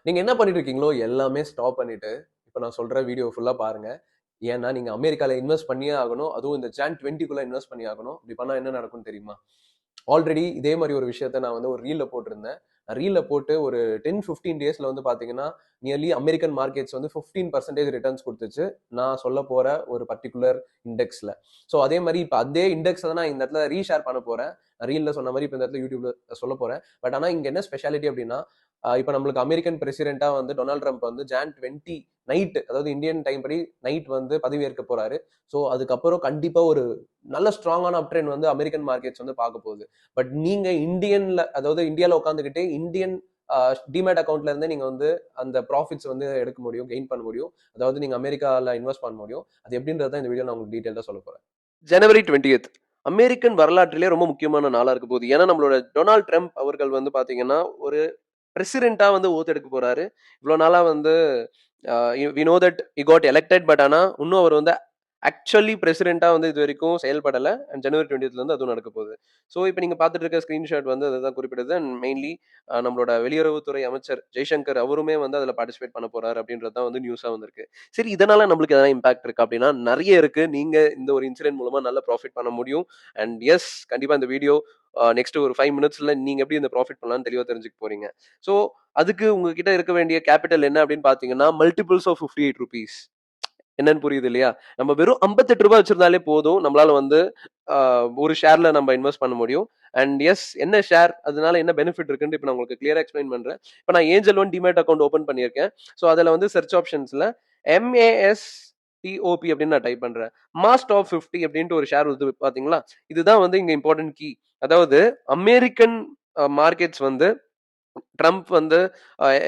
நீங்க என்ன பண்ணிட்டு இருக்கீங்களோ எல்லாமே ஸ்டாப் பண்ணிட்டு இப்போ நான் சொல்ற வீடியோ ஃபுல்லா பாருங்க. ஏன்னா நீங்க அமெரிக்கால இன்வெஸ்ட் பண்ணியே ஆகணும். அதுவும் இந்த ஜான் 20க்குள்ள இன்வெஸ்ட் பண்ணி ஆகணும். இப்படி பண்ணா என்ன நடக்கும்னு தெரியுமா? ஆல்ரெடி இதே மாதிரி ஒரு விஷயத்த நான் வந்து ஒரு ரீல்ல போட்டிருந்தேன். ரீல்ல போட்டு ஒரு 10-15 டேஸ்ல வந்து பாத்தீங்கன்னா நியர்லி அமெரிக்கன் மார்க்கெட்ஸ் வந்து 15% ரிட்டர்ன்ஸ் கொடுத்துச்சு. நான் சொல்ல போற ஒரு பர்டிகுலர் இண்டெக்ஸ்ல. ஸோ அதே மாதிரி இப்போ அதே இண்டெக்ஸ் தான் நான் இந்த இடத்துல ரீஷேர் பண்ண போறேன். ரீல்ல சொன்ன மாதிரி இப்போ இந்த இடத்துல யூடியூப்ல சொல்ல போறேன். பட் ஆனா இங்க என்ன ஸ்பெஷாலிட்டி அப்படின்னா இப்போ நம்மளுக்கு அமெரிக்கன் பிரசிடென்ட்டா வந்து டொனால்ட் ட்ரம்ப் வந்து ஜான் 20 நைட், அதாவது இந்தியன் டைம் படி நைட் வந்து பதவியேற்க போறாரு. ஸோ அதுக்கப்புறம் கண்டிப்பா ஒரு நல்ல ஸ்ட்ராங்கான அப் ட்ரெண்ட் வந்து அமெரிக்கன் மார்க்கெட்ஸ் வந்து பார்க்க போகுது. பட் நீங்க இந்தியன்ல, அதாவது இந்தியாவில் உட்காந்துக்கிட்டே இந்தியன் டிமேட் அக்கௌண்ட்ல இருந்தே நீங்க வந்து அந்த ப்ராஃபிட்ஸ் வந்து எடுக்க முடியும், கெயின் பண்ண முடியும். அதாவது நீங்க அமெரிக்கால இன்வெஸ்ட் பண்ண முடியும். அது எப்படின்றத இந்த வீடியோ நான் உங்களுக்கு டீடைலா சொல்ல போறேன். ஜனவரி 20th அமெரிக்கன் வரலாற்றிலே ரொம்ப முக்கியமான நாளா இருக்க போகுது. ஏன்னா நம்மளோட டொனால்ட் ட்ரம்ப் அவர்கள் வந்து பாத்தீங்கன்னா ஒரு பிரசிடென்ட்டா வந்து ஓத் எடுக்க போறாரு. இவ்வளவு நாளா வந்து we know that he got elected. But ஆனா இன்னும் அவர் வந்து ஆக்சுவலி பிரசிடென்ட்டா வந்து இது வரைக்கும் செயல்படல. அண்ட் ஜனவரி 20th இருந்து அதுவும் நடக்க போகுது. ஸோ இப்போ நீங்க பார்த்துட்டு இருக்க ஸ்கிரீன்ஷாட் வந்து அதுதான் குறிப்பிடுது. அண்ட் மெயின்லி நம்மளோட வெளியுறவுத்துறை அமைச்சர் ஜெய்சங்கர் அவருமே வந்து அதில் பார்ட்டிசிபேட் பண்ண போறாரு அப்படின்றது தான் வந்து நியூஸா வந்திருக்கு. சரி, இதனால நம்மளுக்கு எதனா இம்பாக்ட் இருக்கு அப்படின்னா நிறைய இருக்கு. நீங்க இந்த ஒரு இன்சிடென்ட் மூலமா நல்ல ப்ராஃபிட் பண்ண முடியும். அண்ட் எஸ், கண்டிப்பா இந்த வீடியோ நெக்ஸ்ட் ஒரு 5 மினிட்ஸ்ல நீங்க எப்படி இந்த ப்ராஃபிட் பண்ணலாம்னு தெளிவா தெரிஞ்சுக்க போறீங்க. ஸோ அதுக்கு உங்ககிட்ட இருக்க வேண்டிய கேபிட்டல் என்ன அப்படின்னு பாத்தீங்கன்னா மல்டிபிள்ஸ் ஆஃப் 58 ருபீஸ். என்னன்னு புரியுது இல்லையா? நம்ம வெறும் 58 ரூபாய் வச்சிருந்தாலே போதும், நம்மளால வந்து ஒரு ஷேர்ல நம்ம இன்வெஸ்ட் பண்ண முடியும். அண்ட் எஸ், என்ன ஷேர், அதனால என்ன பெனிஃபிட் இருக்குன்னு இப்போ நான் உங்களுக்கு கிளியரா எக்ஸ்பிளைன் பண்றேன். இப்போ நான் angel one demat account open பண்ணியிருக்கேன். ஸோ அதில் வந்து சர்ச் ஆப்ஷன்ஸ்ல MASTOP அப்படின்னு நான் டைப் பண்றேன். மாஸ் டாப் 50 அப்படின்ட்டு ஒரு ஷேர் வந்து பாத்தீங்களா? இதுதான் வந்து இங்க இம்பார்ட்டன்ட் கீ. அதாவது அமெரிக்கன் மார்க்கெட்ஸ் வந்து ட்ரம்ப் வந்து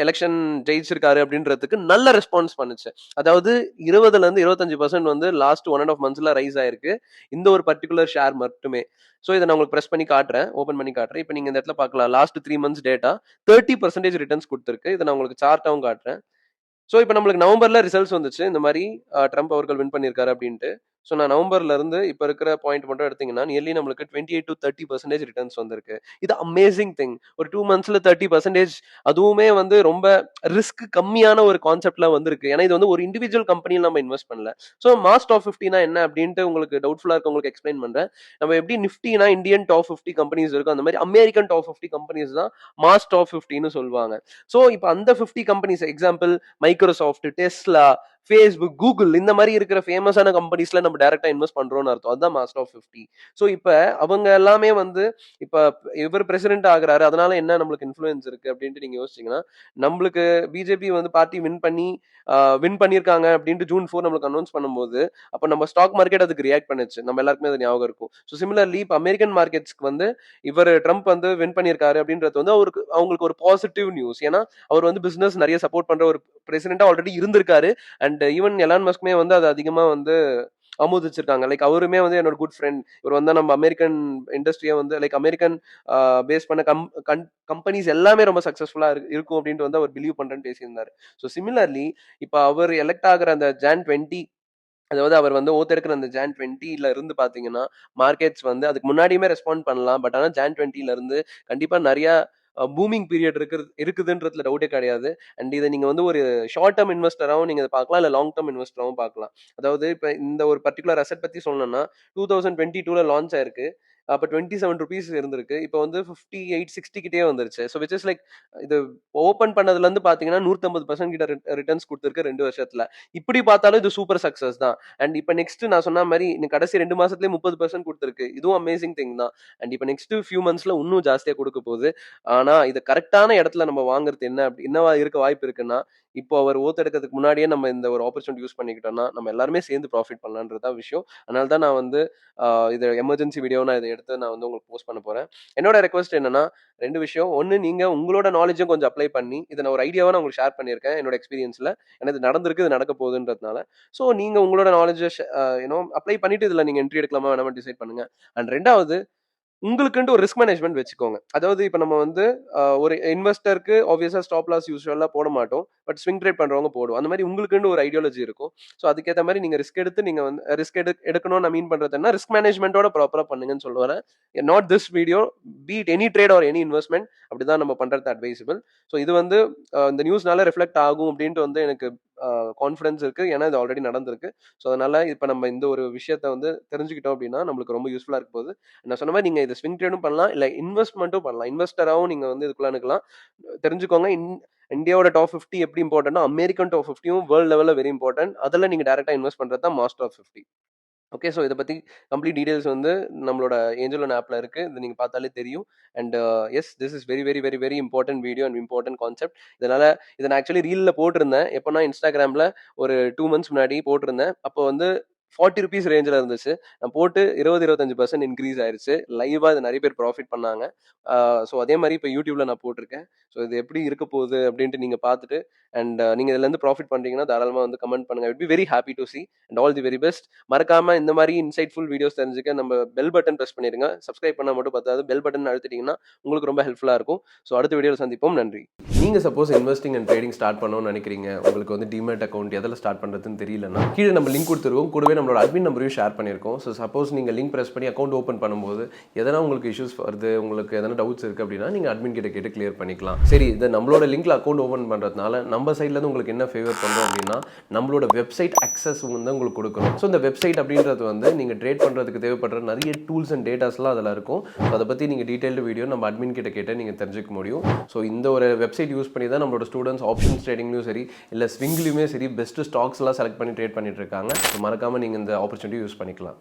எலெக்ஷன் ஜெயிச்சிருக்காரு அப்படின்றதுக்கு நல்ல ரெஸ்பான்ஸ் பண்ணுச்சு. அதாவது 20ல இருந்து 25% வந்து லாஸ்ட் 1.5 மந்த்ஸ்ல ரைஸ் ஆயிருக்கு இந்த ஒரு பர்டிகுலர் ஷேர் மட்டுமே. ஸோ இதை நான் உங்களுக்கு ப்ரெஸ் பண்ணி காட்டுறேன், ஓப்பன் பண்ணி காட்டுறேன். இப்போ நீங்க இந்த இடத்துல பார்க்கலாம், லாஸ்ட் 3 மந்த்ஸ் டேட்டா 30% ரிட்டர்ன்ஸ் கொடுத்துருக்கு. இதை நான் உங்களுக்கு சார்ட்டாவும் காட்டுறேன். ஸோ இப்போ நம்மளுக்கு நவம்பர்ல ரிசல்ட்ஸ் வந்துச்சு, இந்த மாதிரி ட்ரம்ப் அவர்கள் வின் பண்ணியிருக்காரு அப்படின்ட்டு. ஸோ நான் நவம்பர்ல இருந்து இப்போ இருக்கிற பாயிண்ட் மட்டும் எடுத்தீங்கன்னா நியர்லி நம்மளுக்கு 28-30% ரிட்டர்ன்ஸ் வந்திருக்கு. இது அமேசிங் திங். ஒரு 2 மந்த்ஸ்ல 30%, அதுவுமே வந்து ரொம்ப ரிஸ்க் கம்மியான ஒரு கான்செப்ட்ல வந்திருக்கு. ஏன்னா இது வந்து ஒரு இண்டிவிஜுவல் கம்பெனியில் நம்ம இன்வெஸ்ட் பண்ணல. ஸோ மாஸ் டாப் 50 என்ன அப்படின்ட்டு உங்களுக்கு டவுட்ஃபுல்லா இருக்கு, உங்களுக்கு எக்ஸ்பிளைன் பண்றேன். நம்ம எப்படி நிஃப்டினா இந்தியன் டாப் 50 கம்பெனிஸ் இருக்கும், அந்த மாதிரி அமெரிக்கன் டாப் 50 கம்பெனிஸ் தான் மாஸ் டாப் 50ன்னு சொல்லுவாங்க. ஸோ இப்போ அந்த 50 companies, example Microsoft, Tesla, Facebook, Google, இந்த மாதிரி இருக்கிற ஃபேமஸான கம்பெனிஸ்ல நம்ம டைரக்டா இன்வெஸ்ட் பண்றோம்னு அர்த்தம். அதுதான் மாஸ்டர் ஆஃப் 50. ஸோ இப்ப அவங்க எல்லாமே வந்து இப்ப இவர் பிரசிடென்ட் ஆகுறாரு, அதனால என்ன நம்மளுக்கு இன்ஃபுளுன்ஸ் இருக்கு அப்படின்ட்டு நீங்க யோசிச்சீங்கன்னா, நம்மளுக்கு பிஜேபி வந்து பார்ட்டி வின் பண்ணியிருக்காங்க அப்படின்ட்டு ஜூன் 4 நம்மளுக்கு அனௌன்ஸ் பண்ணும்போது அப்ப நம்ம ஸ்டாக் மார்க்கெட் அதுக்கு ரியாக்ட் பண்ணுச்சு. நம்ம எல்லாருக்குமே அது ஞாபகம் இருக்கும். ஸோ சிமிலர்லி இப்போ அமெரிக்கன் மார்க்கெட்ஸ்க்கு வந்து இவர் ட்ரம்ப் வந்து வின் பண்ணியிருக்காரு அப்படின்றது வந்து அவங்களுக்கு ஒரு பாசிட்டிவ் நியூஸ். ஏன்னா அவர் வந்து பிசினஸ் நிறைய சப்போர்ட் பண்ற ஒரு பிரசிடென்ட்டா ஆல்ரெடி இருந்திருக்காரு. அண்ட் ஈவன் எலான் மஸ்க்குமே வந்து அது அதிகமா வந்து ஆமோதிச்சிருக்காங்க. லைக் அவருமே வந்து என்னோட குட் ஃப்ரெண்ட். இவர் வந்து நம்ம அமெரிக்கன் இண்டஸ்ட்ரியை வந்து லைக் அமெரிக்கன் பேஸ் பண்ண கம்பெனிஸ் எல்லாமே ரொம்ப சக்சஸ்ஃபுல்லா இருக்கும் அப்படின்ட்டு வந்து அவர் பிலீவ் பண்றேன்னு பேசியிருந்தாரு. ஸோ சிமிலர்லி இப்போ அவர் எலெக்ட் ஆகிற அந்த ஜான் 20, அதாவது அவர் வந்து ஓத் எடுக்கிற அந்த ஜான் 20ல இருந்து பாத்தீங்கன்னா மார்க்கெட்ஸ் வந்து அதுக்கு முன்னாடியுமே ரெஸ்பாண்ட் பண்ணலாம். பட் ஆனால் ஜான் 20ல இருந்து கண்டிப்பா நிறைய பூமிங் பீரியட் இருக்குதுன்றதுல டவுட்டே கிடையாது. அண்ட் இதை நீங்க வந்து ஒரு ஷார்ட் டேர்ம் இன்வெஸ்டராகவும் நீங்க பார்க்கலாம், இல்லை லாங் டேர்ம் இன்வெஸ்டராகவும் பார்க்கலாம். அதாவது இப்போ இந்த ஒரு பர்டிகுலர் அசெட் பத்தி சொல்லணும்னா 2022ல லான்ச் ஆயிருக்கு. அப்போ 27 ருபீஸ் இருந்திருக்கு. இப்போ வந்து 58-60 கிட்டே வந்துருச்சு. ஸோ விச் இஸ் லைக் இது ஓப்பன் பண்ணதுல இருந்து பாத்தீங்கன்னா 150% கிட்ட ரிட்டர்ன்ஸ் கொடுத்துருக்கு 2 வருஷத்துல. இப்படி பார்த்தாலும் இது சூப்பர் சக்சஸ் தான். அண்ட் இப்போ நெக்ஸ்ட் நான் சொன்ன மாதிரி கடைசி 2 மாசத்துலயே 30% கொடுத்துருக்கு. இதுவும் அமேசிங் திங் தான். அண்ட் இப்போ நெக்ஸ்ட் ஃபியூ மந்த்ஸ்ல இன்னும் ஜாஸ்தியா கொடுக்க போகுது. ஆனா இது கரெக்டான இடத்துல நம்ம வாங்குறது என்னவா இருக்க வாய்ப்பு இருக்குன்னா, இப்போ அவர் ஓத் எடுக்கிறதுக்கு முன்னாடியே நம்ம இந்த ஒரு ஆப்பர்ச்சுனிட்டி யூஸ் பண்ணிக்கிட்டோம்னா நம்ம எல்லாருமே சேர்ந்து ப்ராஃபிட் பண்ணலான்றதான் விஷயம். அதனால தான் நான் வந்து இது எமர்ஜென்சி வீடியோ நான் இதை எடுத்து நான் வந்து உங்களுக்கு போஸ்ட் பண்ண போறேன். என்னோட ரெக்வஸ்ட் என்னன்னா 2 விஷயம். ஒன்னு, நீங்க உங்களோட நாலேஜும் கொஞ்சம் அப்ளை பண்ணி இதை நான் ஒரு ஐடியாவை நான் உங்களுக்கு ஷேர் பண்ணியிருக்கேன் என்னோட எக்ஸ்பீரியன்ஸ்ல. எனக்கு இது நடந்திருக்கு, இது நடக்க போகுதுன்றதுனால. ஸோ நீங்க உங்களோட நாலேஜை அப்ளை பண்ணிட்டு இதுல நீங்க என்ட்ரி எடுக்கலாமா வேணாமா டிசைட் பண்ணுங்க. அண்ட் ரெண்டாவது, உங்களுக்குன்ட்டு ஒரு ரிஸ்க் மேனேஜ்மெண்ட் வச்சுக்கோங்க. அதாவது இப்ப நம்ம வந்து ஒரு இன்வெஸ்டருக்கு ஆப்வியஸா ஸ்டாப் லாஸ் யூசுவலா போட மாட்டோம். பட் ஸ்விங் ட்ரேட் பண்றவங்க போடுவோம். அந்த மாரி உங்களுக்குன்னு ஒரு ஐடியாலஜி இருக்கும். ஸோ அதுக்கேத்த மாரி நீங்க ரிஸ்க் எடுத்து நீங்க வந்து எடுக்கணும்னு நான் மீன் பண்றது என்ன, ரிஸ்க் மேனேஜ்மென்ட்டோட ப்ராப்பரா பண்ணுங்கன்னு சொல்ல வரேன். Not this video, be it any trade or any investment அப்படிதான் நம்ம பண்றது அட்வைசபிள். ஸோ இது வந்து இந்த நியூஸ்னால ரிஃப்ளெக்ட் ஆகும் அப்படின்ட்டு வந்து எனக்கு கான்ஃபிடன்ஸ் இருக்கு. ஏன்னா இது ஆல்ரெடி நடந்திருக்கு. ஸோ அதனால இப்ப நம்ம இந்த ஒரு விஷயத்த வந்து தெரிஞ்சுக்கிட்டோம் அப்படின்னா நம்மளுக்கு ரொம்ப யூஸ்ஃபுல்லா இருக்க போகுது. நான் சொன்ன மாரி நீங்க இத ஸ்விங் ட்ரேடும் பண்ணலாம். இல்ல இன்வெஸ்ட்மென்ட்டும் பண்ணலாம். இன்வெஸ்டராவும் நீங்க வந்து இதுக்குள்ள அணுகலாம். தெரிஞ்சுக்கோங்க. இந்தியாவோட டாப் 50 எப்படி இம்பார்ட்டன்ட்னா, அமெரிக்கன் டாப் 50யும் வேர்ல்ட் லெவல்ல வெரி இம்பார்ட்டன்ட். அதுல நீங்க டைரக்ட்டா இன்வெஸ்ட் பண்றது தான் மாஸ்டர் ஆஃப் 50. ஓகே. ஸோ இத பத்தி கம்ப்ளீட் டீடைல்ஸ் வந்து நம்மளோட ஏஞ்சல் ஒன் ஆப்ல இருக்கு. இத நீங்க பார்த்தாலே தெரியும். And yes, this is very very very very important video and important concept. இதனால இத நான் ஆக்சுவலி ரீல்ல போட்டிருந்தேன். எப்பன்னா இன்ஸ்டாகிராம்ல ஒரு 2 மந்த்ஸ் முன்னாடி போட்டிருந்தேன். அப்போ வந்து ₹40 ரேஞ்சில இருந்துச்சு. நான் போட்டு 20-25% இன்க்ரீஸ் ஆயிருச்சு. லைவா இது நெறைய பேர் ப்ராஃபிட் பண்ணாங்க. ஸோ அதே மாரி இப்ப YouTubeல நான் போட்டிருக்கேன். ஸோ இது எப்படி இருக்க போகுது அப்படின்ட்டு நீங்க பார்த்துட்டு அண்ட் நீங்க இதுல இருந்து ப்ராஃபிட் பண்றீங்கன்னா தாராளமா வந்து கமெண்ட் பண்ணுங்க. I will be very happy to see and all the very best. மறக்காம இந்த மாதிரி இன்சைட்ஃபுல் வீடியோஸ் தெரிஞ்சுக்க நம்ம பெல் பட்டன் பிரஸ் பண்ணிருங்க. சப்ஸ்கிரைப் பண்ணா மட்டும் பத்தாது, பெல் பட்டன் அழுத்திட்டீங்கன்னா உங்களுக்கு ரொம்ப ஹெல்ப்ஃபுல்லா இருக்கும். ஸோ அடுத்த வீடியோவில் சந்திப்போம். நன்றி. நீங்க suppose investing and trading start பண்ணணும்னு நினைக்கிறீங்க, உங்களுக்கு வந்து டிமேட் அக்கௌண்ட் எதில் ஸ்டார்ட் பண்றதுன்னு தெரியலன்னா கீழே நம்ம லிங்க் கொடுத்துருவோம். கூடவே நம்மளோட அட்மின் நம்பரையும் ஷேர் பண்ணியிருக்கோம். ஸோ சப்போஸ் நீங்க லிங்க் பிரஸ் பண்ணி அக்கௌண்ட் ஓப்பன் பண்ணும்போது எதனா உங்களுக்கு இஷ்யூஸ் வருது, உங்களுக்கு எதனா டவுட்ஸ் இருக்கு அப்படின்னா நீங்க அட்மின் கிட்ட கேட்டு கிளியர் பண்ணிக்கலாம். சரி, இதை நம்மளோட லிங்க்ல அக்கௌண்ட் ஓப்பன் பண்றதுனால நம்ம சைட்ல இருந்து உங்களுக்கு என்ன ஃபேவர் பண்றோம் அப்படின்னா, நம்மளோட வெப்சைட் அக்சஸ் வந்து உங்களுக்கு கொடுக்கணும். ஸோ இந்த வெப்சைட் அப்படின்றது வந்து நீங்க ட்ரேட் பண்றதுக்கு தேவைப்படுற நிறைய டூல்ஸ் அண்ட் டேட்டாஸ்லாம் அதில் இருக்கும். ஸோ அதை பத்தி நீங்க டீடைல்டு வீடியோ நம்ம அட்மின் கிட்ட கேட்டு நீங்க தெரிஞ்சுக்க முடியும். ஸோ இந்த ஒரு வெப்சைட் யூஸ் பண்ணி தான் நம்மளோட ஸ்டூடெண்ட்ஸ் ஆப்ஷன்ஸ் ட்ரேடிங்லையும் சரி, இல்லை ஸ்விங்லையுமே சரி பெஸ்ட் ஸ்டாக்ஸ் எல்லாம் செலக்ட் பண்ணி ட்ரேட் பண்ணிட்டு இருக்காங்க. ஸோ மறக்காம நீங்க இந்த ஆப்பர்ச்சுனிட்டி யூஸ் பண்ணிக்கலாம்.